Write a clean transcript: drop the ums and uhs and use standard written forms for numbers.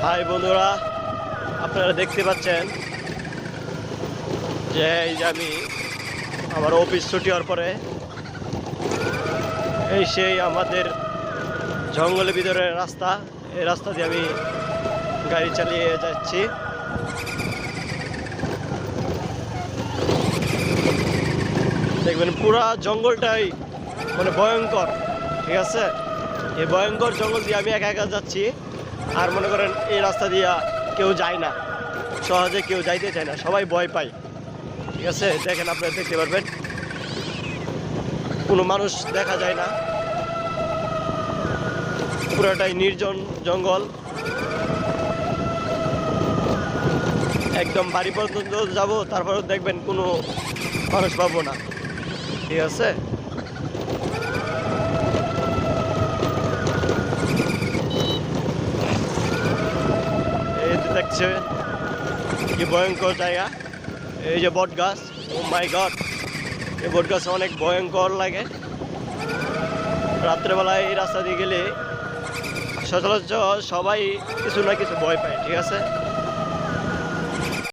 High বন্ধুরা, আপনারা দেখতে পাচ্ছেন যে এই যে আমি আমার অফিস ছুটি হওয়ার পরে এই সেই আমাদের জঙ্গলের ভিতরে রাস্তা, এই রাস্তা দিয়ে আমি গাড়ি চালিয়ে যাচ্ছি। দেখবেন পুরা জঙ্গলটাই মানে ভয়ঙ্কর, ঠিক আছে। এই ভয়ঙ্কর জঙ্গল দিয়ে আমি একা একা যাচ্ছি। আর মনে করেন এই রাস্তা দিয়ে কেউ যায় না, সহজে কেউ যাইতে চায় না, সবাই ভয় পায়, ঠিক আছে। দেখেন, আপনারা দেখতে পারবেন কোনো মানুষ দেখা যায় না, পুরোটাই নির্জন জঙ্গল। একদম বাড়ি পর্যন্ত যাব, তারপরেও দেখবেন কোনো মানুষ পাবো না, ঠিক আছে। এই দেখছে কি ভয়ঙ্কর জায়গা, এই যে বট গাছ, ও মাই গড, এই বট গাছ অনেক ভয়ঙ্কর লাগে। রাত্রেবেলায় এই রাস্তা দিয়ে গেলে সচরাচর সবাই কিছু না কিছু ভয় পায়, ঠিক আছে।